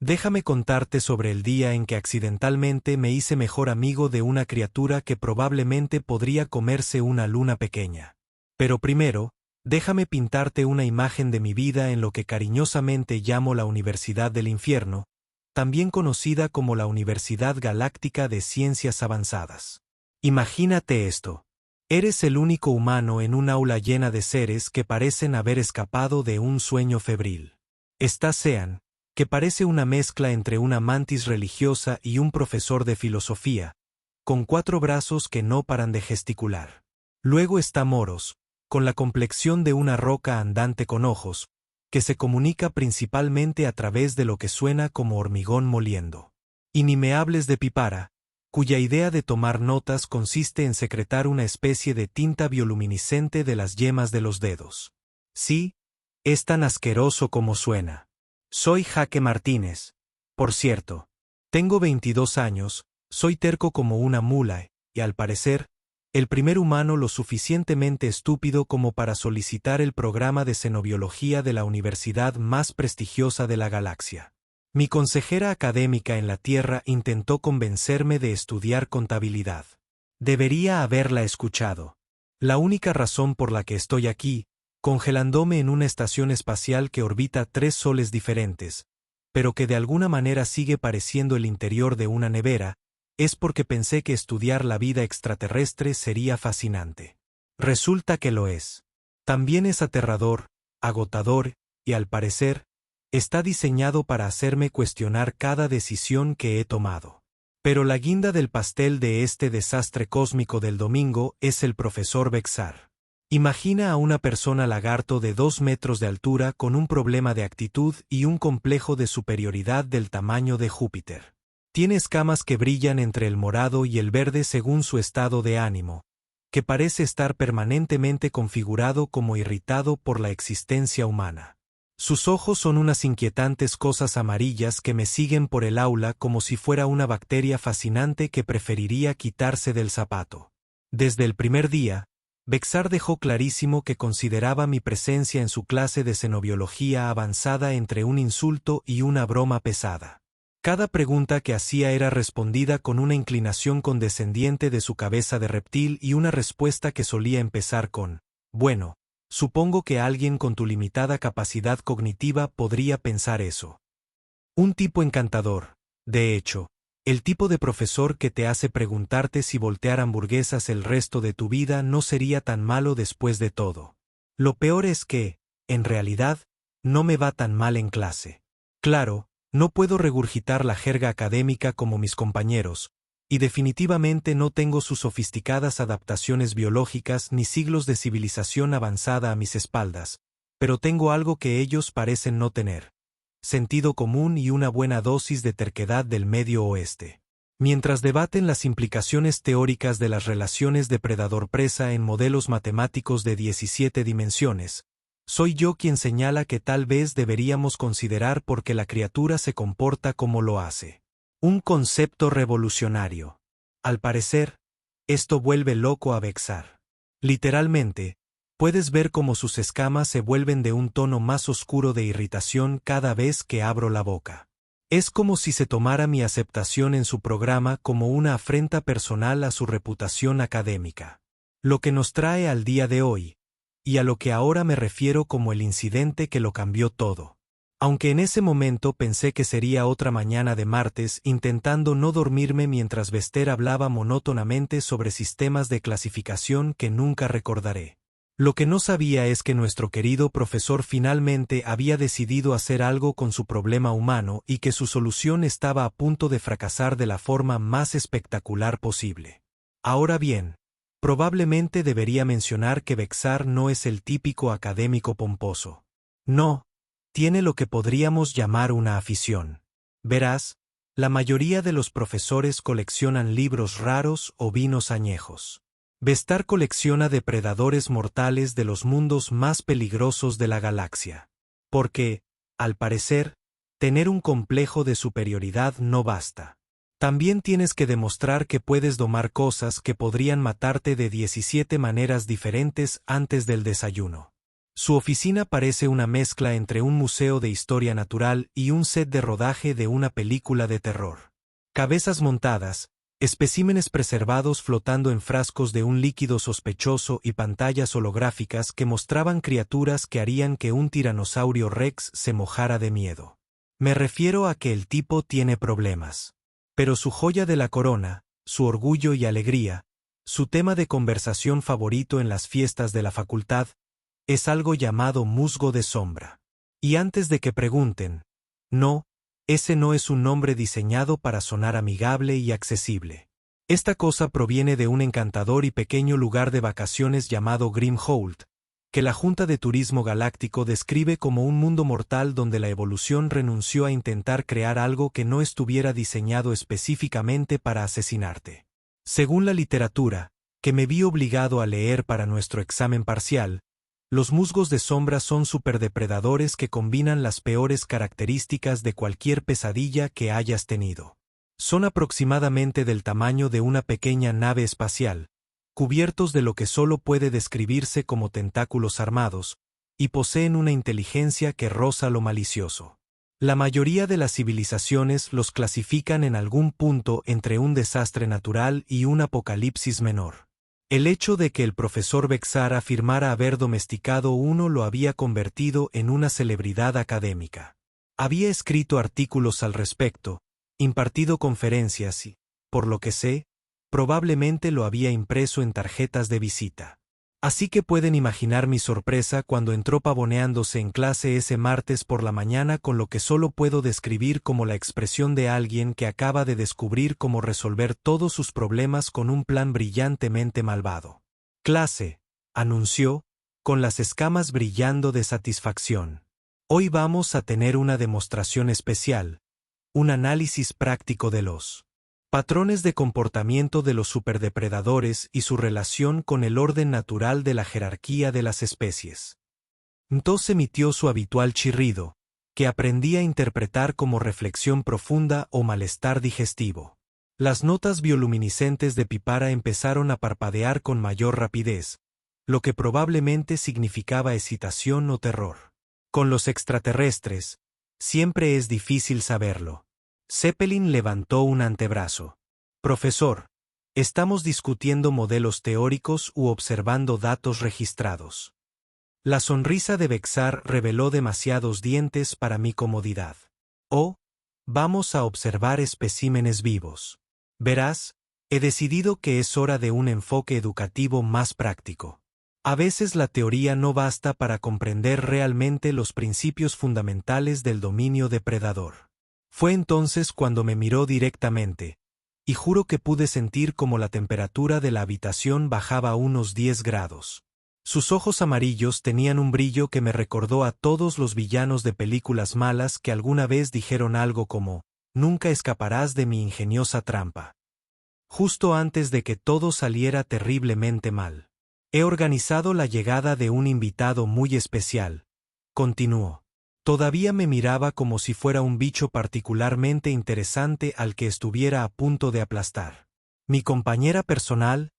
Déjame contarte sobre el día en que accidentalmente me hice mejor amigo de una criatura que probablemente podría comerse una luna pequeña. Pero primero, déjame pintarte una imagen de mi vida en lo que cariñosamente llamo la Universidad del Infierno, también conocida como la Universidad Galáctica de Ciencias Avanzadas. Imagínate esto. Eres el único humano en un aula llena de seres que parecen haber escapado de un sueño febril. Está Sean, que parece una mezcla entre una mantis religiosa y un profesor de filosofía, con 4 brazos que no paran de gesticular. Luego está Moros, con la complexión de una roca andante con ojos, que se comunica principalmente a través de lo que suena como hormigón moliendo. Y ni me hables de Pipara, cuya idea de tomar notas consiste en secretar una especie de tinta bioluminiscente de las yemas de los dedos. Sí, es tan asqueroso como suena. Soy Jaque Martínez. Por cierto, tengo 22 años, soy terco como una mula, y al parecer, el primer humano lo suficientemente estúpido como para solicitar el programa de xenobiología de la universidad más prestigiosa de la galaxia. Mi consejera académica en la Tierra intentó convencerme de estudiar contabilidad. Debería haberla escuchado. La única razón por la que estoy aquí, congelándome en una estación espacial que orbita 3 soles diferentes, pero que de alguna manera sigue pareciendo el interior de una nevera, es porque pensé que estudiar la vida extraterrestre sería fascinante. Resulta que lo es. También es aterrador, agotador, y al parecer, está diseñado para hacerme cuestionar cada decisión que he tomado. Pero la guinda del pastel de este desastre cósmico del domingo es el profesor Bexar. Imagina a una persona lagarto de 2 metros de altura con un problema de actitud y un complejo de superioridad del tamaño de Júpiter. Tiene escamas que brillan entre el morado y el verde según su estado de ánimo, que parece estar permanentemente configurado como irritado por la existencia humana. Sus ojos son unas inquietantes cosas amarillas que me siguen por el aula como si fuera una bacteria fascinante que preferiría quitarse del zapato. Desde el primer día, Bexar dejó clarísimo que consideraba mi presencia en su clase de xenobiología avanzada entre un insulto y una broma pesada. Cada pregunta que hacía era respondida con una inclinación condescendiente de su cabeza de reptil y una respuesta que solía empezar con: bueno, supongo que alguien con tu limitada capacidad cognitiva podría pensar eso. Un tipo encantador, de hecho. El tipo de profesor que te hace preguntarte si voltear hamburguesas el resto de tu vida no sería tan malo después de todo. Lo peor es que, en realidad, no me va tan mal en clase. Claro, no puedo regurgitar la jerga académica como mis compañeros, y definitivamente no tengo sus sofisticadas adaptaciones biológicas ni siglos de civilización avanzada a mis espaldas, pero tengo algo que ellos parecen no tener: sentido común y una buena dosis de terquedad del Medio Oeste. Mientras debaten las implicaciones teóricas de las relaciones depredador-presa en modelos matemáticos de 17 dimensiones, soy yo quien señala que tal vez deberíamos considerar por qué la criatura se comporta como lo hace. Un concepto revolucionario. Al parecer, esto vuelve loco a Bexar. Literalmente, puedes ver cómo sus escamas se vuelven de un tono más oscuro de irritación cada vez que abro la boca. Es como si se tomara mi aceptación en su programa como una afrenta personal a su reputación académica. Lo que nos trae al día de hoy, y a lo que ahora me refiero como el incidente que lo cambió todo. Aunque en ese momento pensé que sería otra mañana de martes intentando no dormirme mientras Bester hablaba monótonamente sobre sistemas de clasificación que nunca recordaré. Lo que no sabía es que nuestro querido profesor finalmente había decidido hacer algo con su problema humano y que su solución estaba a punto de fracasar de la forma más espectacular posible. Ahora bien, probablemente debería mencionar que Bexar no es el típico académico pomposo. No, tiene lo que podríamos llamar una afición. Verás, la mayoría de los profesores coleccionan libros raros o vinos añejos. Bester colecciona depredadores mortales de los mundos más peligrosos de la galaxia. Porque, al parecer, tener un complejo de superioridad no basta. También tienes que demostrar que puedes domar cosas que podrían matarte de 17 maneras diferentes antes del desayuno. Su oficina parece una mezcla entre un museo de historia natural y un set de rodaje de una película de terror. Cabezas montadas, especímenes preservados flotando en frascos de un líquido sospechoso y pantallas holográficas que mostraban criaturas que harían que un tiranosaurio rex se mojara de miedo. Me refiero a que el tipo tiene problemas. Pero su joya de la corona, su orgullo y alegría, su tema de conversación favorito en las fiestas de la facultad, es algo llamado musgo de sombra. Y antes de que pregunten, no, ese no es un nombre diseñado para sonar amigable y accesible. Esta cosa proviene de un encantador y pequeño lugar de vacaciones llamado Grimholt, que la Junta de Turismo Galáctico describe como un mundo mortal donde la evolución renunció a intentar crear algo que no estuviera diseñado específicamente para asesinarte. Según la literatura, que me vi obligado a leer para nuestro examen parcial, los musgos de sombra son superdepredadores que combinan las peores características de cualquier pesadilla que hayas tenido. Son aproximadamente del tamaño de una pequeña nave espacial, cubiertos de lo que solo puede describirse como tentáculos armados, y poseen una inteligencia que roza lo malicioso. La mayoría de las civilizaciones los clasifican en algún punto entre un desastre natural y un apocalipsis menor. El hecho de que el profesor Bexar afirmara haber domesticado uno lo había convertido en una celebridad académica. Había escrito artículos al respecto, impartido conferencias y, por lo que sé, probablemente lo había impreso en tarjetas de visita. Así que pueden imaginar mi sorpresa cuando entró pavoneándose en clase ese martes por la mañana con lo que solo puedo describir como la expresión de alguien que acaba de descubrir cómo resolver todos sus problemas con un plan brillantemente malvado. Clase, anunció, con las escamas brillando de satisfacción. Hoy vamos a tener una demostración especial, un análisis práctico de los patrones de comportamiento de los superdepredadores y su relación con el orden natural de la jerarquía de las especies. Entonces emitió su habitual chirrido, que aprendí a interpretar como reflexión profunda o malestar digestivo. Las notas bioluminiscentes de Pipara empezaron a parpadear con mayor rapidez, lo que probablemente significaba excitación o terror. Con los extraterrestres, siempre es difícil saberlo. Zeppelin levantó un antebrazo. Profesor, estamos discutiendo modelos teóricos u observando datos registrados. La sonrisa de Bexar reveló demasiados dientes para mi comodidad. Oh, vamos a observar especímenes vivos. Verás, he decidido que es hora de un enfoque educativo más práctico. A veces la teoría no basta para comprender realmente los principios fundamentales del dominio depredador. Fue entonces cuando me miró directamente, y juro que pude sentir como la temperatura de la habitación bajaba a unos 10 grados. Sus ojos amarillos tenían un brillo que me recordó a todos los villanos de películas malas que alguna vez dijeron algo como, «Nunca escaparás de mi ingeniosa trampa». Justo antes de que todo saliera terriblemente mal. He organizado la llegada de un invitado muy especial, continuó. Todavía me miraba como si fuera un bicho particularmente interesante al que estuviera a punto de aplastar. Mi compañera personal,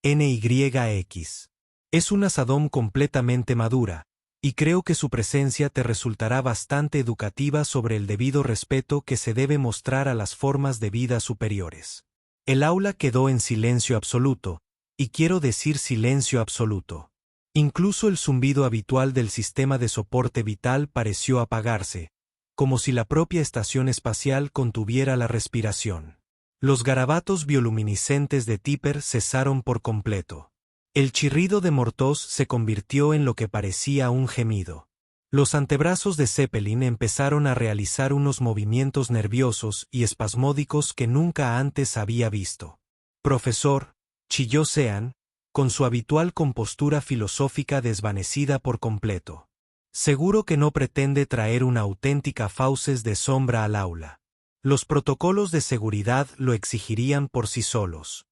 NYX. Es una Sadom completamente madura, y creo que su presencia te resultará bastante educativa sobre el debido respeto que se debe mostrar a las formas de vida superiores. El aula quedó en silencio absoluto, y quiero decir silencio absoluto. Incluso el zumbido habitual del sistema de soporte vital pareció apagarse, como si la propia estación espacial contuviera la respiración. Los garabatos bioluminiscentes de Tipper cesaron por completo. El chirrido de Mortos se convirtió en lo que parecía un gemido. Los antebrazos de Zeppelin empezaron a realizar unos movimientos nerviosos y espasmódicos que nunca antes había visto. «Profesor», chilló Sean, con su habitual compostura filosófica desvanecida por completo. Seguro que no pretende traer una auténtica fauces de sombra al aula. Los protocolos de seguridad lo exigirían por sí solos.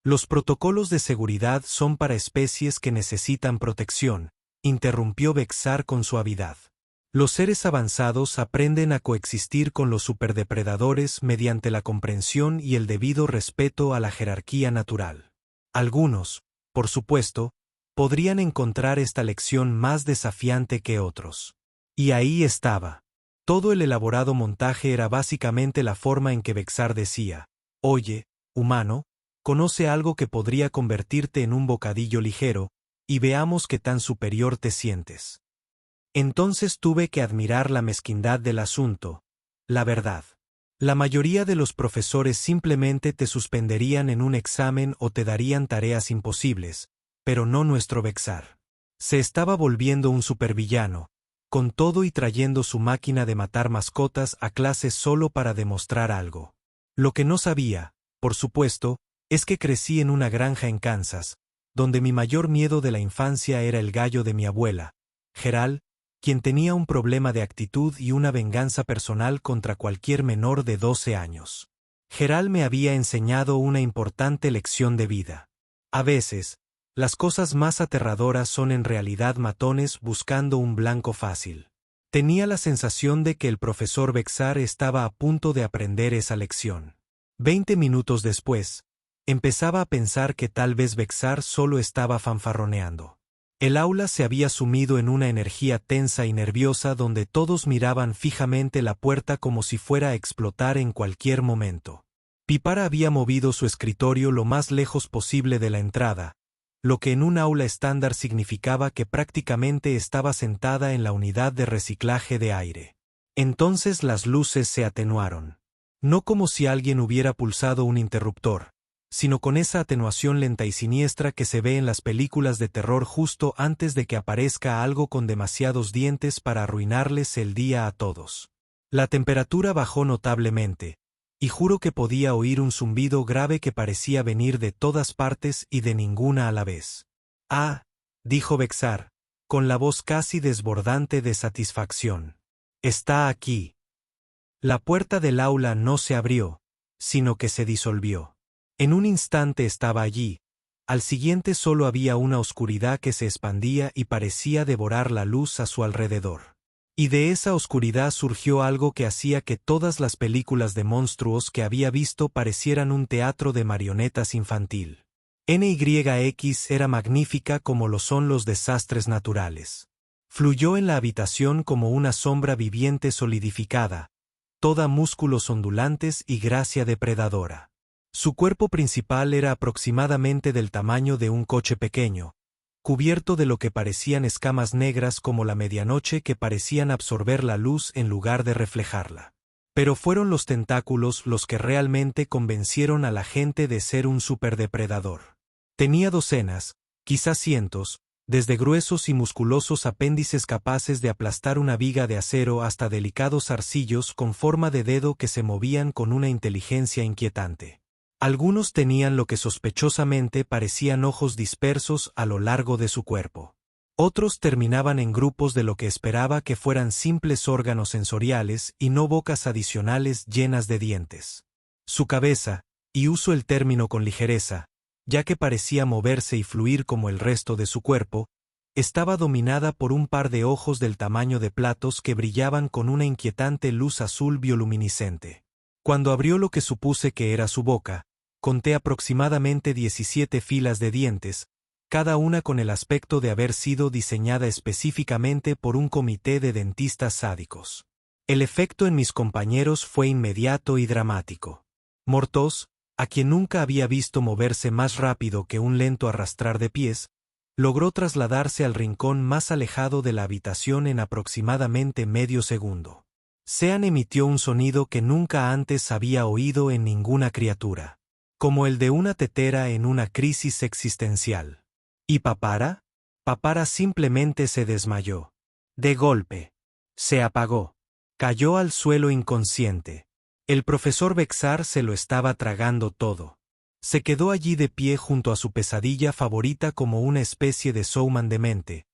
Los protocolos de seguridad son para especies que necesitan protección, interrumpió Bexar con suavidad. Los seres avanzados aprenden a coexistir con los superdepredadores mediante la comprensión y el debido respeto a la jerarquía natural. Algunos, por supuesto, podrían encontrar esta lección más desafiante que otros. Y ahí estaba. Todo el elaborado montaje era básicamente la forma en que Vexar decía: «Oye, humano, conoce algo que podría convertirte en un bocadillo ligero, y veamos qué tan superior te sientes». Entonces tuve que admirar la mezquindad del asunto, la verdad. La mayoría de los profesores simplemente te suspenderían en un examen o te darían tareas imposibles, pero no nuestro Vexar. Se estaba volviendo un supervillano, con todo y trayendo su máquina de matar mascotas a clase solo para demostrar algo. Lo que no sabía, por supuesto, es que crecí en una granja en Kansas, donde mi mayor miedo de la infancia era el gallo de mi abuela, Gerald, quien tenía un problema de actitud y una venganza personal contra cualquier menor de 12 años. Gerald me había enseñado una importante lección de vida. A veces, las cosas más aterradoras son en realidad matones buscando un blanco fácil. Tenía la sensación de que el profesor Vexar estaba a punto de aprender esa lección. 20 minutos después, empezaba a pensar que tal vez Vexar solo estaba fanfarroneando. El aula se había sumido en una energía tensa y nerviosa donde todos miraban fijamente la puerta como si fuera a explotar en cualquier momento. Pipara había movido su escritorio lo más lejos posible de la entrada, lo que en un aula estándar significaba que prácticamente estaba sentada en la unidad de reciclaje de aire. Entonces las luces se atenuaron. No como si alguien hubiera pulsado un interruptor, sino con esa atenuación lenta y siniestra que se ve en las películas de terror justo antes de que aparezca algo con demasiados dientes para arruinarles el día a todos. La temperatura bajó notablemente, y juro que podía oír un zumbido grave que parecía venir de todas partes y de ninguna a la vez. «Ah», dijo Vexar, con la voz casi desbordante de satisfacción. «Está aquí». La puerta del aula no se abrió, sino que se disolvió. En un instante estaba allí, al siguiente solo había una oscuridad que se expandía y parecía devorar la luz a su alrededor. Y de esa oscuridad surgió algo que hacía que todas las películas de monstruos que había visto parecieran un teatro de marionetas infantil. NYX era magnífica como lo son los desastres naturales. Fluyó en la habitación como una sombra viviente solidificada, toda músculos ondulantes y gracia depredadora. Su cuerpo principal era aproximadamente del tamaño de un coche pequeño, cubierto de lo que parecían escamas negras como la medianoche que parecían absorber la luz en lugar de reflejarla. Pero fueron los tentáculos los que realmente convencieron a la gente de ser un superdepredador. Tenía docenas, quizás cientos, desde gruesos y musculosos apéndices capaces de aplastar una viga de acero hasta delicados arcillos con forma de dedo que se movían con una inteligencia inquietante. Algunos tenían lo que sospechosamente parecían ojos dispersos a lo largo de su cuerpo. Otros terminaban en grupos de lo que esperaba que fueran simples órganos sensoriales y no bocas adicionales llenas de dientes. Su cabeza, y uso el término con ligereza, ya que parecía moverse y fluir como el resto de su cuerpo, estaba dominada por un par de ojos del tamaño de platos que brillaban con una inquietante luz azul bioluminiscente. Cuando abrió lo que supuse que era su boca, conté aproximadamente 17 filas de dientes, cada una con el aspecto de haber sido diseñada específicamente por un comité de dentistas sádicos. El efecto en mis compañeros fue inmediato y dramático. Mortos, a quien nunca había visto moverse más rápido que un lento arrastrar de pies, logró trasladarse al rincón más alejado de la habitación en aproximadamente medio segundo. Sean emitió un sonido que nunca antes había oído en ninguna criatura, como el de una tetera en una crisis existencial. ¿Y Papara? Papara simplemente se desmayó. De golpe. Se apagó. Cayó al suelo inconsciente. El profesor Vexar se lo estaba tragando todo. Se quedó allí de pie junto a su pesadilla favorita como una especie de showman demente,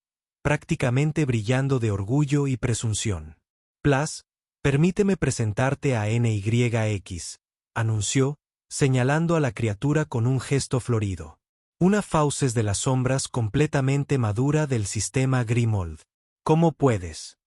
prácticamente brillando de orgullo y presunción. Plas, permíteme presentarte a NYX, anunció, señalando a la criatura con un gesto florido. Una fauces de las sombras completamente madura del sistema Grimold. ¿Cómo puedes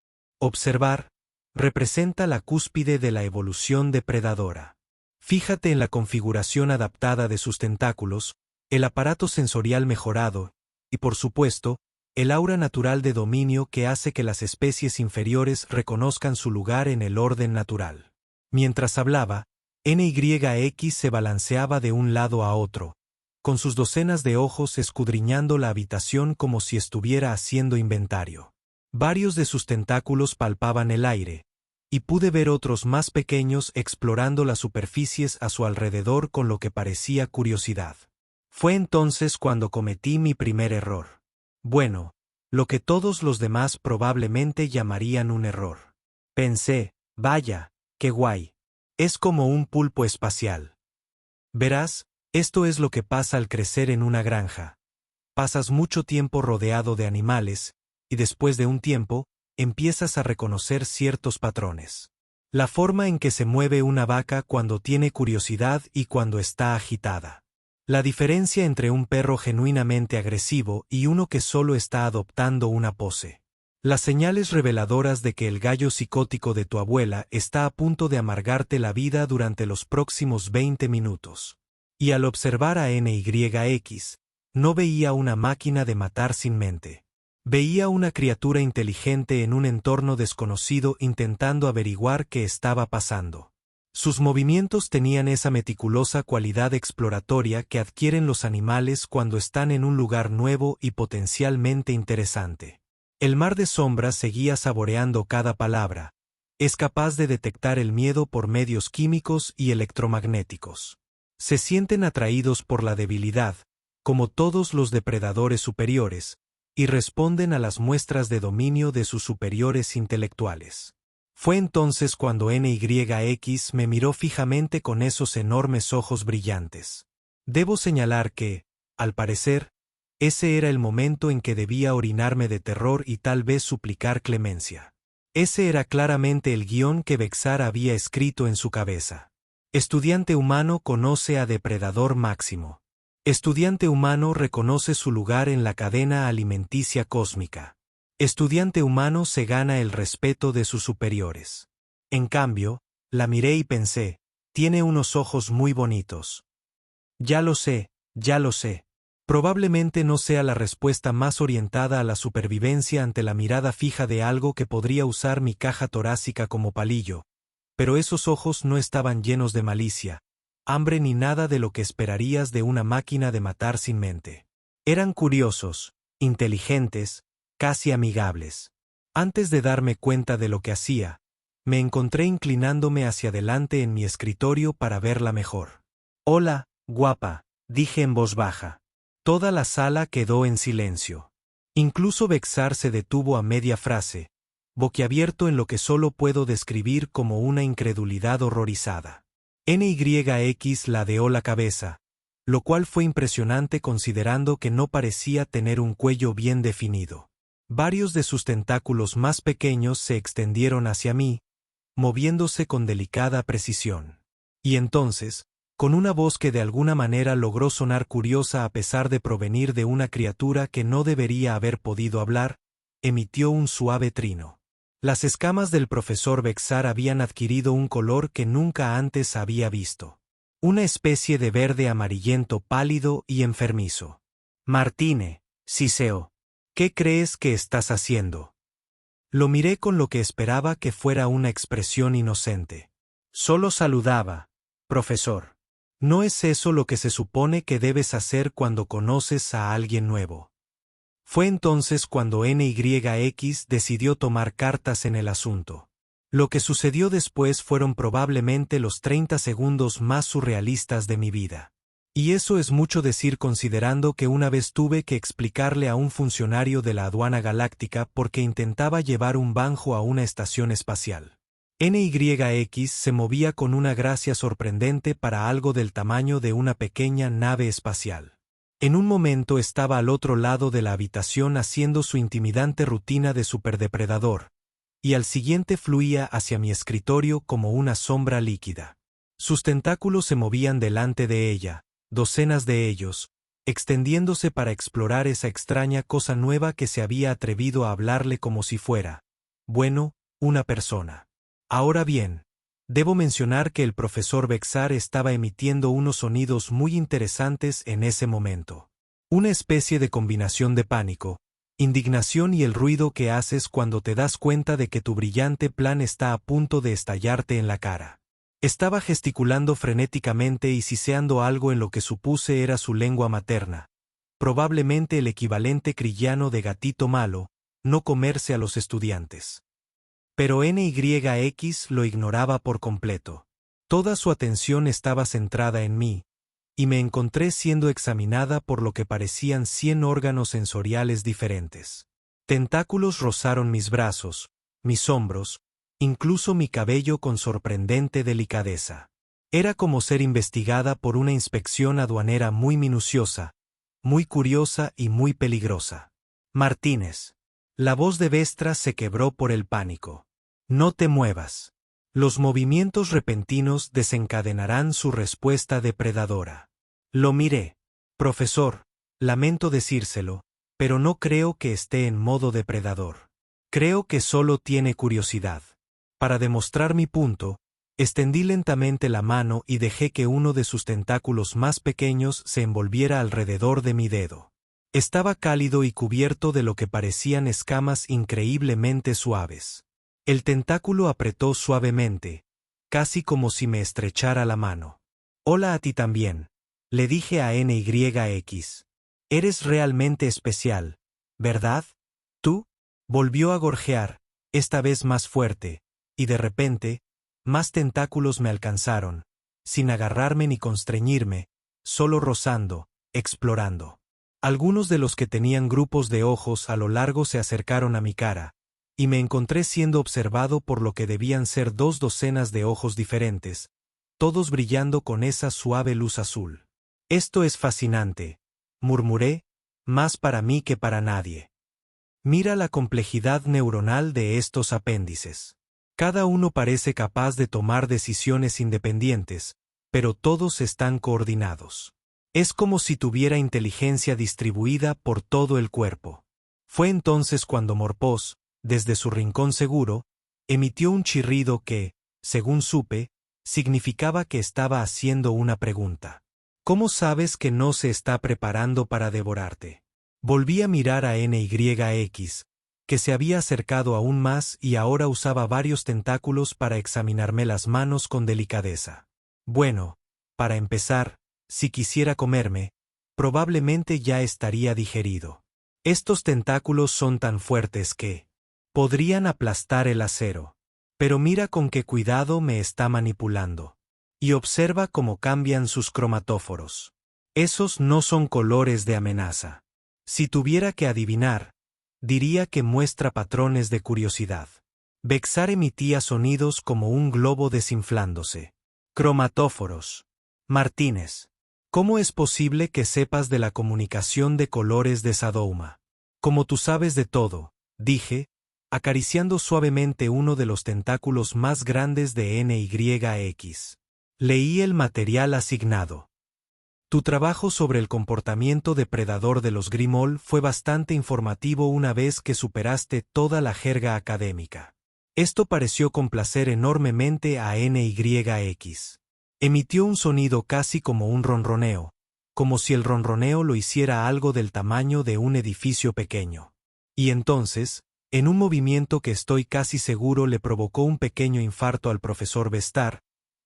observar? Representa la cúspide de la evolución depredadora. Fíjate en la configuración adaptada de sus tentáculos, el aparato sensorial mejorado, y por supuesto, el aura natural de dominio que hace que las especies inferiores reconozcan su lugar en el orden natural. Mientras hablaba, NYX se balanceaba de un lado a otro, con sus docenas de ojos escudriñando la habitación como si estuviera haciendo inventario. Varios de sus tentáculos palpaban el aire, y pude ver otros más pequeños explorando las superficies a su alrededor con lo que parecía curiosidad. Fue entonces cuando cometí mi primer error. Bueno, lo que todos los demás probablemente llamarían un error. Pensé, vaya, qué guay. Es como un pulpo espacial. Verás, esto es lo que pasa al crecer en una granja. Pasas mucho tiempo rodeado de animales, y después de un tiempo, empiezas a reconocer ciertos patrones. La forma en que se mueve una vaca cuando tiene curiosidad y cuando está agitada. La diferencia entre un perro genuinamente agresivo y uno que solo está adoptando una pose. Las señales reveladoras de que el gallo psicótico de tu abuela está a punto de amargarte la vida durante los próximos 20 minutos. Y al observar a NYX, no veía una máquina de matar sin mente. Veía una criatura inteligente en un entorno desconocido intentando averiguar qué estaba pasando. Sus movimientos tenían esa meticulosa cualidad exploratoria que adquieren los animales cuando están en un lugar nuevo y potencialmente interesante. El mar de sombras seguía saboreando cada palabra. Es capaz de detectar el miedo por medios químicos y electromagnéticos. Se sienten atraídos por la debilidad, como todos los depredadores superiores, y responden a las muestras de dominio de sus superiores intelectuales. Fue entonces cuando NYX me miró fijamente con esos enormes ojos brillantes. Debo señalar que, al parecer, ese era el momento en que debía orinarme de terror y tal vez suplicar clemencia. Ese era claramente el guión que Vexar había escrito en su cabeza. Estudiante humano conoce a depredador máximo. Estudiante humano reconoce su lugar en la cadena alimenticia cósmica. Estudiante humano se gana el respeto de sus superiores. En cambio, la miré y pensé, tiene unos ojos muy bonitos. Ya lo sé, ya lo sé. Probablemente no sea la respuesta más orientada a la supervivencia ante la mirada fija de algo que podría usar mi caja torácica como palillo, pero esos ojos no estaban llenos de malicia, hambre ni nada de lo que esperarías de una máquina de matar sin mente. Eran curiosos, inteligentes, casi amigables. Antes de darme cuenta de lo que hacía, me encontré inclinándome hacia adelante en mi escritorio para verla mejor. «Hola, guapa», dije en voz baja. Toda la sala quedó en silencio. Incluso Vexar se detuvo a media frase, boquiabierto en lo que solo puedo describir como una incredulidad horrorizada. NYX ladeó la cabeza, lo cual fue impresionante considerando que no parecía tener un cuello bien definido. Varios de sus tentáculos más pequeños se extendieron hacia mí, moviéndose con delicada precisión. Y entonces, con una voz que de alguna manera logró sonar curiosa a pesar de provenir de una criatura que no debería haber podido hablar, emitió un suave trino. Las escamas del profesor Vexar habían adquirido un color que nunca antes había visto. Una especie de verde amarillento pálido y enfermizo. «Martine», siseó. «¿Qué crees que estás haciendo?» Lo miré con lo que esperaba que fuera una expresión inocente. «Solo saludaba, profesor. ¿No es eso lo que se supone que debes hacer cuando conoces a alguien nuevo?» Fue entonces cuando NYX decidió tomar cartas en el asunto. Lo que sucedió después fueron probablemente los 30 segundos más surrealistas de mi vida. Y eso es mucho decir considerando que una vez tuve que explicarle a un funcionario de la aduana galáctica por qué intentaba llevar un banjo a una estación espacial. NYX se movía con una gracia sorprendente para algo del tamaño de una pequeña nave espacial. En un momento estaba al otro lado de la habitación haciendo su intimidante rutina de superdepredador, y al siguiente fluía hacia mi escritorio como una sombra líquida. Sus tentáculos se movían delante de ella, docenas de ellos, extendiéndose para explorar esa extraña cosa nueva que se había atrevido a hablarle como si fuera, bueno, una persona. Ahora bien, debo mencionar que el profesor Vexar estaba emitiendo unos sonidos muy interesantes en ese momento. Una especie de combinación de pánico, indignación y el ruido que haces cuando te das cuenta de que tu brillante plan está a punto de estallarte en la cara. Estaba gesticulando frenéticamente y siseando algo en lo que supuse era su lengua materna, probablemente el equivalente crillano de gatito malo, no comerse a los estudiantes. Pero NYX lo ignoraba por completo. Toda su atención estaba centrada en mí, y me encontré siendo examinada por lo que parecían 100 órganos sensoriales diferentes. Tentáculos rozaron mis brazos, mis hombros, incluso mi cabello con sorprendente delicadeza. Era como ser investigada por una inspección aduanera muy minuciosa, muy curiosa y muy peligrosa. Martínez. La voz de Vestra se quebró por el pánico. No te muevas. Los movimientos repentinos desencadenarán su respuesta depredadora. Lo miré. Profesor, lamento decírselo, pero no creo que esté en modo depredador. Creo que solo tiene curiosidad. Para demostrar mi punto, extendí lentamente la mano y dejé que uno de sus tentáculos más pequeños se envolviera alrededor de mi dedo. Estaba cálido y cubierto de lo que parecían escamas increíblemente suaves. El tentáculo apretó suavemente, casi como si me estrechara la mano. Hola a ti también, le dije a NYX. Eres realmente especial, ¿verdad? ¿Tú? Volvió a gorjear, esta vez más fuerte, y de repente, más tentáculos me alcanzaron, sin agarrarme ni constreñirme, solo rozando, explorando. Algunos de los que tenían grupos de ojos a lo largo se acercaron a mi cara, y me encontré siendo observado por lo que debían ser 2 docenas de ojos diferentes, todos brillando con esa suave luz azul. Esto es fascinante, murmuré, más para mí que para nadie. Mira la complejidad neuronal de estos apéndices. Cada uno parece capaz de tomar decisiones independientes, pero todos están coordinados. Es como si tuviera inteligencia distribuida por todo el cuerpo. Fue entonces cuando Morpós, desde su rincón seguro, emitió un chirrido que, según supe, significaba que estaba haciendo una pregunta. ¿Cómo sabes que no se está preparando para devorarte? Volví a mirar a NYX, que se había acercado aún más y ahora usaba varios tentáculos para examinarme las manos con delicadeza. Bueno, para empezar, si quisiera comerme, probablemente ya estaría digerido. Estos tentáculos son tan fuertes que podrían aplastar el acero. Pero mira con qué cuidado me está manipulando. Y observa cómo cambian sus cromatóforos. Esos no son colores de amenaza. Si tuviera que adivinar, diría que muestra patrones de curiosidad. Vexar emitía sonidos como un globo desinflándose. Cromatóforos. Martínez. ¿Cómo es posible que sepas de la comunicación de colores de Sadouma? Como tú sabes de todo, dije, acariciando suavemente uno de los tentáculos más grandes de NYX. Leí el material asignado. Tu trabajo sobre el comportamiento depredador de los Grimol fue bastante informativo una vez que superaste toda la jerga académica. Esto pareció complacer enormemente a NYX. Emitió un sonido casi como un ronroneo, como si el ronroneo lo hiciera algo del tamaño de un edificio pequeño. Y entonces, en un movimiento que estoy casi seguro le provocó un pequeño infarto al profesor Vestar,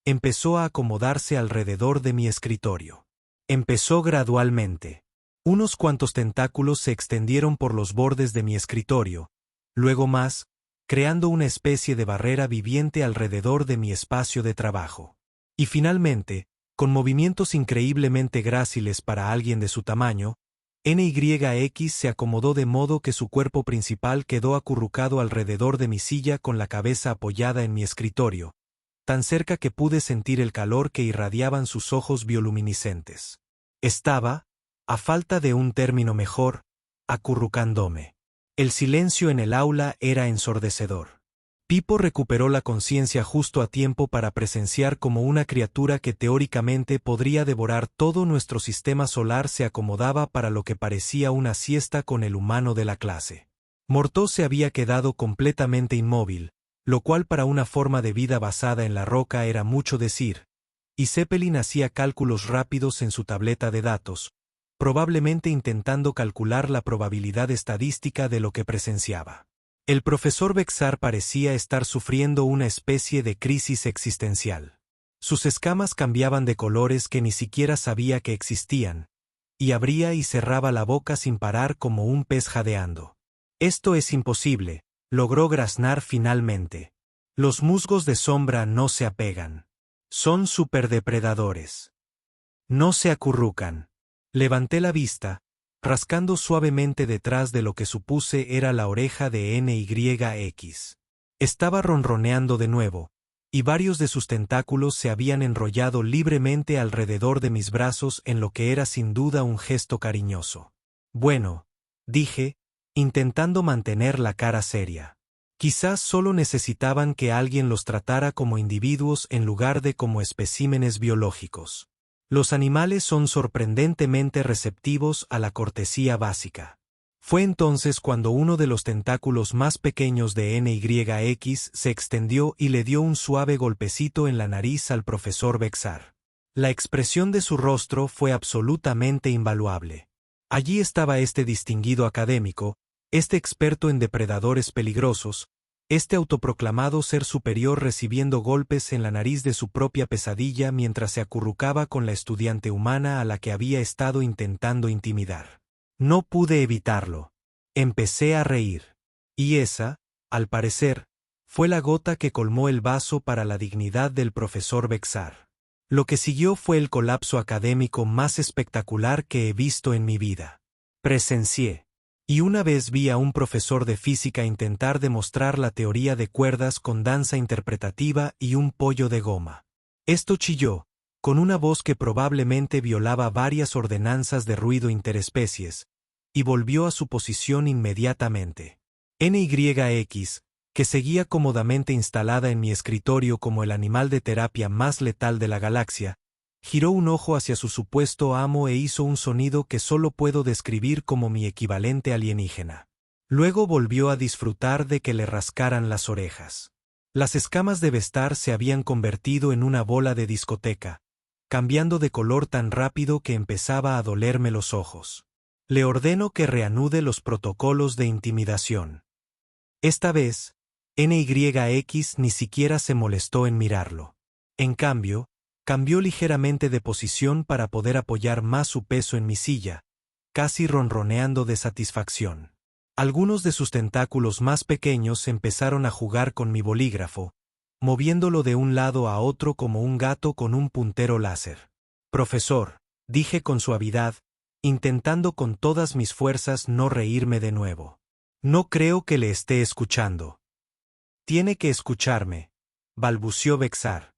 empezó a acomodarse alrededor de mi escritorio. Empezó gradualmente. Unos cuantos tentáculos se extendieron por los bordes de mi escritorio, luego más, creando una especie de barrera viviente alrededor de mi espacio de trabajo. Y finalmente, con movimientos increíblemente gráciles para alguien de su tamaño, NYX se acomodó de modo que su cuerpo principal quedó acurrucado alrededor de mi silla con la cabeza apoyada en mi escritorio, tan cerca que pude sentir el calor que irradiaban sus ojos bioluminiscentes. Estaba, a falta de un término mejor, acurrucándome. El silencio en el aula era ensordecedor. Pipo recuperó la conciencia justo a tiempo para presenciar cómo una criatura que teóricamente podría devorar todo nuestro sistema solar se acomodaba para lo que parecía una siesta con el humano de la clase. Mortó se había quedado completamente inmóvil, lo cual para una forma de vida basada en la roca era mucho decir, y Zeppelin hacía cálculos rápidos en su tableta de datos, probablemente intentando calcular la probabilidad estadística de lo que presenciaba. El profesor Bexar parecía estar sufriendo una especie de crisis existencial. Sus escamas cambiaban de colores que ni siquiera sabía que existían, y abría y cerraba la boca sin parar como un pez jadeando. «Esto es imposible», logró graznar finalmente. «Los musgos de sombra no se apegan. Son superdepredadores. No se acurrucan». Levanté la vista, rascando suavemente detrás de lo que supuse era la oreja de NYX. Estaba ronroneando de nuevo, y varios de sus tentáculos se habían enrollado libremente alrededor de mis brazos en lo que era sin duda un gesto cariñoso. «Bueno», dije, intentando mantener la cara seria. Quizás solo necesitaban que alguien los tratara como individuos en lugar de como especímenes biológicos. Los animales son sorprendentemente receptivos a la cortesía básica. Fue entonces cuando uno de los tentáculos más pequeños de NYX se extendió y le dio un suave golpecito en la nariz al profesor Bexar. La expresión de su rostro fue absolutamente invaluable. Allí estaba este distinguido académico, este experto en depredadores peligrosos, este autoproclamado ser superior recibiendo golpes en la nariz de su propia pesadilla mientras se acurrucaba con la estudiante humana a la que había estado intentando intimidar. No pude evitarlo. Empecé a reír. Y esa, al parecer, fue la gota que colmó el vaso para la dignidad del profesor Bexar. Lo que siguió fue el colapso académico más espectacular que he visto en mi vida. Presencié. Y una vez vi a un profesor de física intentar demostrar la teoría de cuerdas con danza interpretativa y un pollo de goma. Esto chilló, con una voz que probablemente violaba varias ordenanzas de ruido interespecies, y volvió a su posición inmediatamente. NYX, que seguía cómodamente instalada en mi escritorio como el animal de terapia más letal de la galaxia, giró un ojo hacia su supuesto amo e hizo un sonido que solo puedo describir como mi equivalente alienígena. Luego volvió a disfrutar de que le rascaran las orejas. Las escamas de Vestar se habían convertido en una bola de discoteca, cambiando de color tan rápido que empezaba a dolerme los ojos. Le ordeno que reanude los protocolos de intimidación. Esta vez, NYX ni siquiera se molestó en mirarlo. En cambio, cambió ligeramente de posición para poder apoyar más su peso en mi silla, casi ronroneando de satisfacción. Algunos de sus tentáculos más pequeños empezaron a jugar con mi bolígrafo, moviéndolo de un lado a otro como un gato con un puntero láser. «Profesor», dije con suavidad, intentando con todas mis fuerzas no reírme de nuevo. «No creo que le esté escuchando». «Tiene que escucharme», balbució Bexar.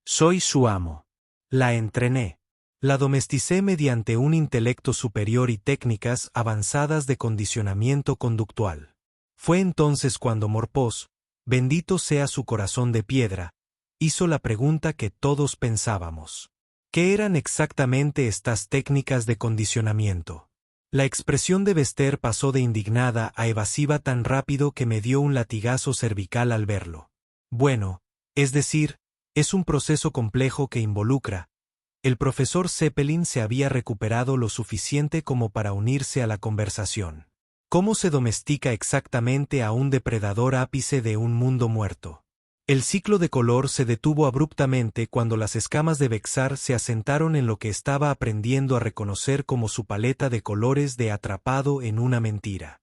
«Soy su amo. La entrené. La domesticé mediante un intelecto superior y técnicas avanzadas de condicionamiento conductual». Fue entonces cuando Morpós, bendito sea su corazón de piedra, hizo la pregunta que todos pensábamos. ¿Qué eran exactamente estas técnicas de condicionamiento? La expresión de Bester pasó de indignada a evasiva tan rápido que me dio un latigazo cervical al verlo. «Bueno, es decir, es un proceso complejo que involucra». El profesor Zeppelin se había recuperado lo suficiente como para unirse a la conversación. ¿Cómo se domestica exactamente a un depredador ápice de un mundo muerto? El ciclo de color se detuvo abruptamente cuando las escamas de Bexar se asentaron en lo que estaba aprendiendo a reconocer como su paleta de colores de atrapado en una mentira.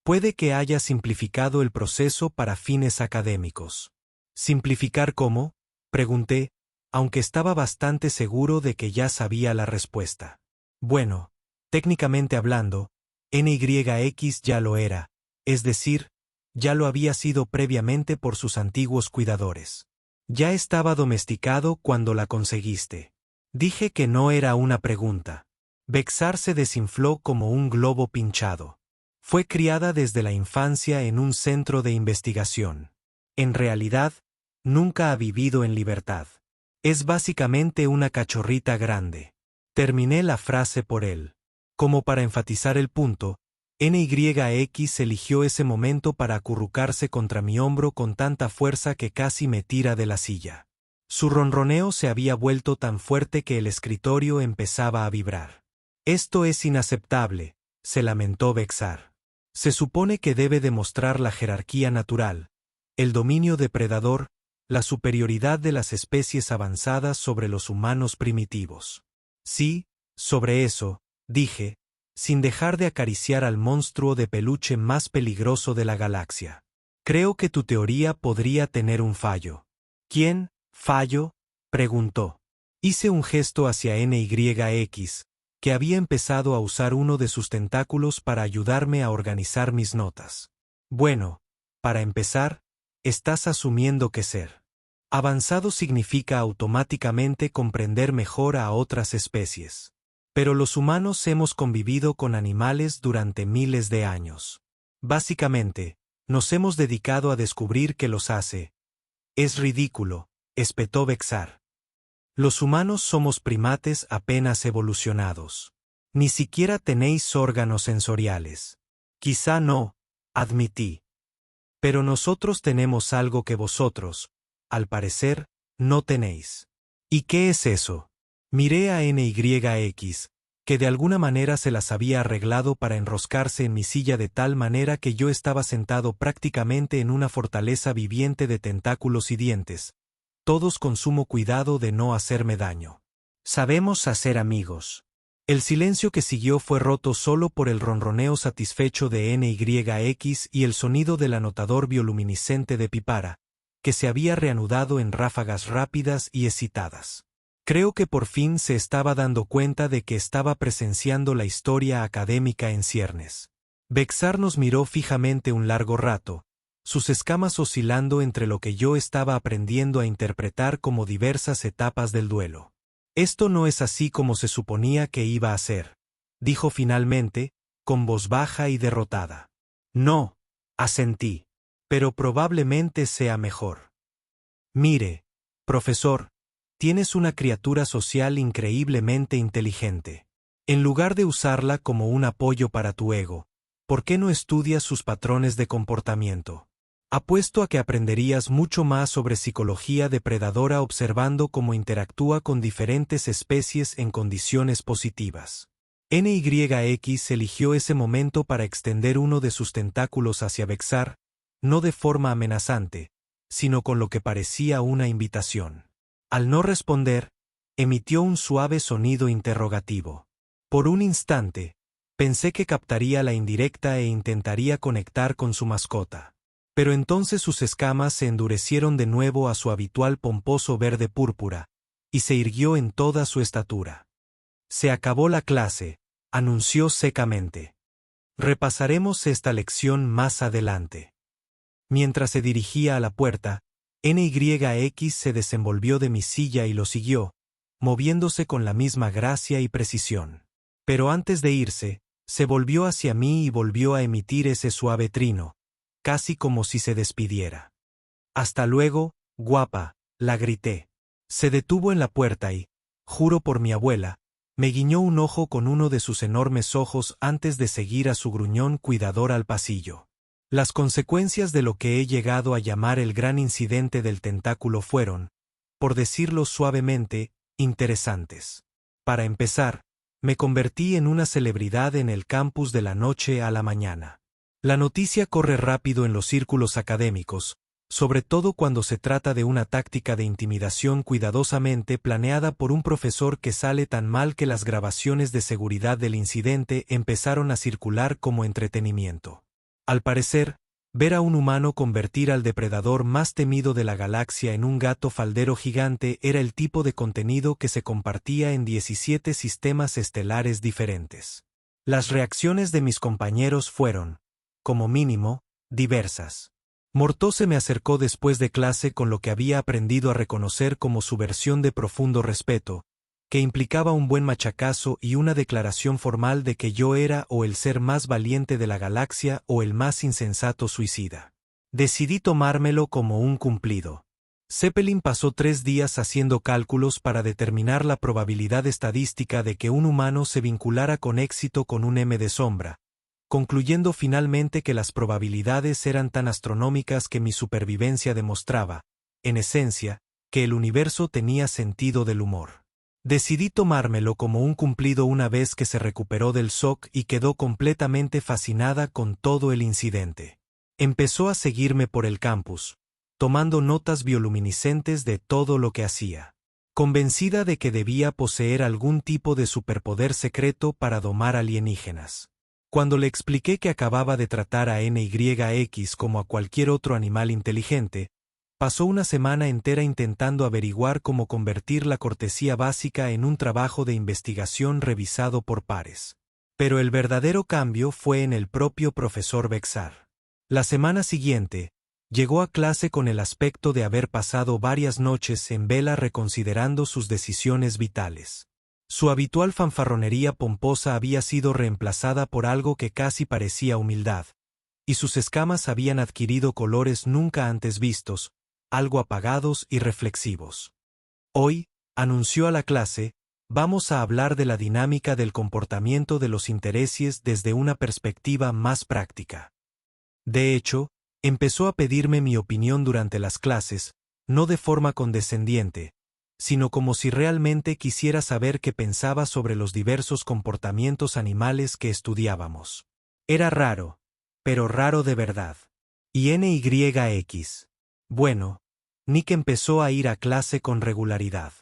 Puede que haya simplificado el proceso para fines académicos. ¿Simplificar cómo?, pregunté, aunque estaba bastante seguro de que ya sabía la respuesta. Bueno, técnicamente hablando, NYX ya lo era, es decir, ya lo había sido previamente por sus antiguos cuidadores. Ya estaba domesticado cuando la conseguiste. Dije que no era una pregunta. Bexar se desinfló como un globo pinchado. Fue criada desde la infancia en un centro de investigación. En realidad, nunca ha vivido en libertad. Es básicamente una cachorrita grande. Terminé la frase por él. Como para enfatizar el punto, NYX eligió ese momento para acurrucarse contra mi hombro con tanta fuerza que casi me tira de la silla. Su ronroneo se había vuelto tan fuerte que el escritorio empezaba a vibrar. Esto es inaceptable, se lamentó Vexar. Se supone que debe demostrar la jerarquía natural, el dominio depredador, la superioridad de las especies avanzadas sobre los humanos primitivos. Sí, sobre eso, dije, sin dejar de acariciar al monstruo de peluche más peligroso de la galaxia. Creo que tu teoría podría tener un fallo. ¿Quién, fallo? Preguntó. Hice un gesto hacia NYX, que había empezado a usar uno de sus tentáculos para ayudarme a organizar mis notas. Bueno, para empezar, estás asumiendo que ser avanzado significa automáticamente comprender mejor a otras especies. Pero los humanos hemos convivido con animales durante miles de años. Básicamente, nos hemos dedicado a descubrir qué los hace. Es ridículo, espetó Vexar. Los humanos somos primates apenas evolucionados. Ni siquiera tenéis órganos sensoriales. Quizá no, admití. Pero nosotros tenemos algo que vosotros, al parecer, no tenéis. ¿Y qué es eso? Miré a NYX, que de alguna manera se las había arreglado para enroscarse en mi silla de tal manera que yo estaba sentado prácticamente en una fortaleza viviente de tentáculos y dientes, todos con sumo cuidado de no hacerme daño. Sabemos hacer amigos. El silencio que siguió fue roto solo por el ronroneo satisfecho de NYX y el sonido del anotador bioluminiscente de Pipara, que se había reanudado en ráfagas rápidas y excitadas. Creo que por fin se estaba dando cuenta de que estaba presenciando la historia académica en ciernes. Vexar nos miró fijamente un largo rato, sus escamas oscilando entre lo que yo estaba aprendiendo a interpretar como diversas etapas del duelo. Esto no es así como se suponía que iba a ser, dijo finalmente, con voz baja y derrotada. No, asentí. Pero probablemente sea mejor. Mire, profesor, tienes una criatura social increíblemente inteligente. En lugar de usarla como un apoyo para tu ego, ¿por qué no estudias sus patrones de comportamiento? Apuesto a que aprenderías mucho más sobre psicología depredadora observando cómo interactúa con diferentes especies en condiciones positivas. NYX eligió ese momento para extender uno de sus tentáculos hacia Vexar, no de forma amenazante, sino con lo que parecía una invitación. Al no responder, emitió un suave sonido interrogativo. Por un instante, pensé que captaría la indirecta e intentaría conectar con su mascota. Pero entonces sus escamas se endurecieron de nuevo a su habitual pomposo verde púrpura, y se irguió en toda su estatura. Se acabó la clase, anunció secamente. Repasaremos esta lección más adelante. Mientras se dirigía a la puerta, NYX se desenvolvió de mi silla y lo siguió, moviéndose con la misma gracia y precisión. Pero antes de irse, se volvió hacia mí y volvió a emitir ese suave trino, casi como si se despidiera. «Hasta luego, guapa», la grité. Se detuvo en la puerta y, juro por mi abuela, me guiñó un ojo con uno de sus enormes ojos antes de seguir a su gruñón cuidador al pasillo. Las consecuencias de lo que he llegado a llamar el gran incidente del tentáculo fueron, por decirlo suavemente, interesantes. Para empezar, me convertí en una celebridad en el campus de la noche a la mañana. La noticia corre rápido en los círculos académicos, sobre todo cuando se trata de una táctica de intimidación cuidadosamente planeada por un profesor que sale tan mal que las grabaciones de seguridad del incidente empezaron a circular como entretenimiento. Al parecer, ver a un humano convertir al depredador más temido de la galaxia en un gato faldero gigante era el tipo de contenido que se compartía en 17 sistemas estelares diferentes. Las reacciones de mis compañeros fueron, como mínimo, diversas. Mortó se me acercó después de clase con lo que había aprendido a reconocer como su versión de profundo respeto, que implicaba un buen machacazo y una declaración formal de que yo era o el ser más valiente de la galaxia o el más insensato suicida. Decidí tomármelo como un cumplido. Zeppelin pasó 3 días haciendo cálculos para determinar la probabilidad estadística de que un humano se vinculara con éxito con un M de sombra, concluyendo finalmente que las probabilidades eran tan astronómicas que mi supervivencia demostraba, en esencia, que el universo tenía sentido del humor. Decidí tomármelo como un cumplido una vez que se recuperó del shock y quedó completamente fascinada con todo el incidente. Empezó a seguirme por el campus, tomando notas bioluminiscentes de todo lo que hacía, convencida de que debía poseer algún tipo de superpoder secreto para domar alienígenas. Cuando le expliqué que acababa de tratar a NYX como a cualquier otro animal inteligente, pasó una semana entera intentando averiguar cómo convertir la cortesía básica en un trabajo de investigación revisado por pares. Pero el verdadero cambio fue en el propio profesor Bexar. La semana siguiente, llegó a clase con el aspecto de haber pasado varias noches en vela reconsiderando sus decisiones vitales. Su habitual fanfarronería pomposa había sido reemplazada por algo que casi parecía humildad, y sus escamas habían adquirido colores nunca antes vistos, algo apagados y reflexivos. Hoy, anunció a la clase, vamos a hablar de la dinámica del comportamiento de los intereses desde una perspectiva más práctica. De hecho, empezó a pedirme mi opinión durante las clases, no de forma condescendiente, sino como si realmente quisiera saber qué pensaba sobre los diversos comportamientos animales que estudiábamos. Era raro, pero raro de verdad. Y NYX. Bueno, Nick empezó a ir a clase con regularidad.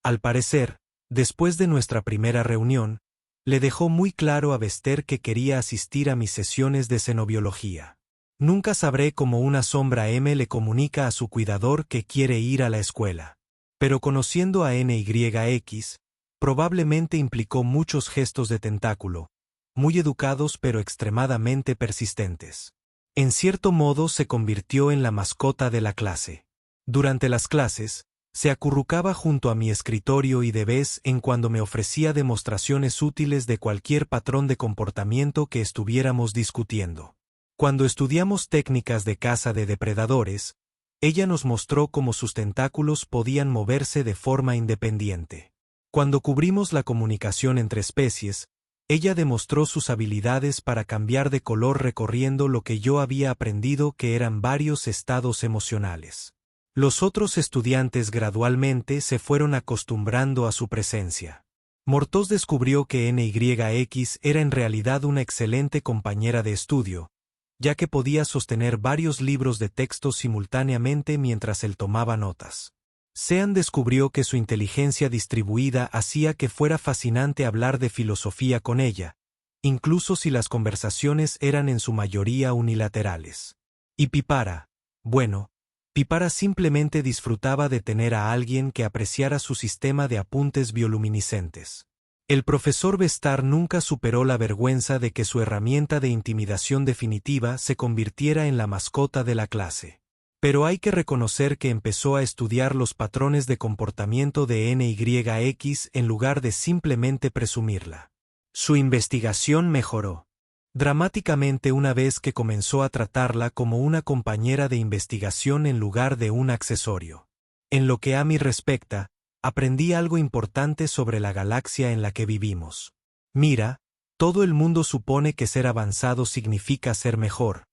Al parecer, después de nuestra primera reunión, le dejó muy claro a Bester que quería asistir a mis sesiones de xenobiología. Nunca sabré cómo una sombra M le comunica a su cuidador que quiere ir a la escuela. Pero conociendo a NYX, probablemente implicó muchos gestos de tentáculo, muy educados pero extremadamente persistentes. En cierto modo se convirtió en la mascota de la clase. Durante las clases, se acurrucaba junto a mi escritorio y de vez en cuando me ofrecía demostraciones útiles de cualquier patrón de comportamiento que estuviéramos discutiendo. Cuando estudiamos técnicas de caza de depredadores, ella nos mostró cómo sus tentáculos podían moverse de forma independiente. Cuando cubrimos la comunicación entre especies, ella demostró sus habilidades para cambiar de color recorriendo lo que yo había aprendido que eran varios estados emocionales. Los otros estudiantes gradualmente se fueron acostumbrando a su presencia. Mortos descubrió que NYX era en realidad una excelente compañera de estudio, ya que podía sostener varios libros de texto simultáneamente mientras él tomaba notas. Sean descubrió que su inteligencia distribuida hacía que fuera fascinante hablar de filosofía con ella, incluso si las conversaciones eran en su mayoría unilaterales. Y Pipara, bueno, Pipara simplemente disfrutaba de tener a alguien que apreciara su sistema de apuntes bioluminiscentes. El profesor Bestar nunca superó la vergüenza de que su herramienta de intimidación definitiva se convirtiera en la mascota de la clase. Pero hay que reconocer que empezó a estudiar los patrones de comportamiento de NYX en lugar de simplemente presumirla. Su investigación mejoró dramáticamente una vez que comenzó a tratarla como una compañera de investigación en lugar de un accesorio. En lo que a mí respecta, aprendí algo importante sobre la galaxia en la que vivimos. Mira, todo el mundo supone que ser avanzado significa ser mejor,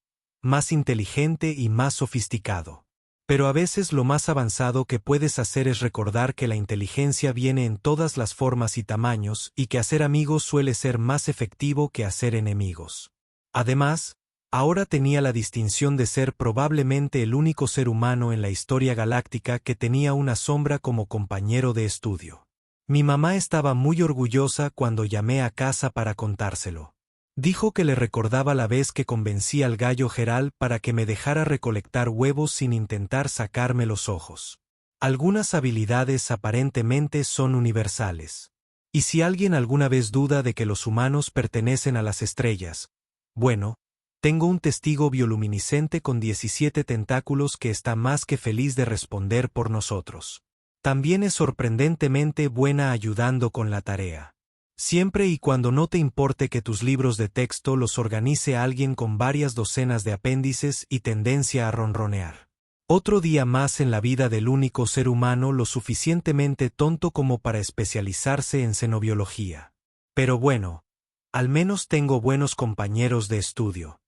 más inteligente y más sofisticado. Pero a veces lo más avanzado que puedes hacer es recordar que la inteligencia viene en todas las formas y tamaños y que hacer amigos suele ser más efectivo que hacer enemigos. Además, ahora tenía la distinción de ser probablemente el único ser humano en la historia galáctica que tenía una sombra como compañero de estudio. Mi mamá estaba muy orgullosa cuando llamé a casa para contárselo. Dijo que le recordaba la vez que convencí al gallo Geral para que me dejara recolectar huevos sin intentar sacarme los ojos. Algunas habilidades aparentemente son universales. Y si alguien alguna vez duda de que los humanos pertenecen a las estrellas, bueno, tengo un testigo bioluminiscente con 17 tentáculos que está más que feliz de responder por nosotros. También es sorprendentemente buena ayudando con la tarea. Siempre y cuando no te importe que tus libros de texto los organice alguien con varias docenas de apéndices y tendencia a ronronear. Otro día más en la vida del único ser humano lo suficientemente tonto como para especializarse en xenobiología. Pero bueno, al menos tengo buenos compañeros de estudio.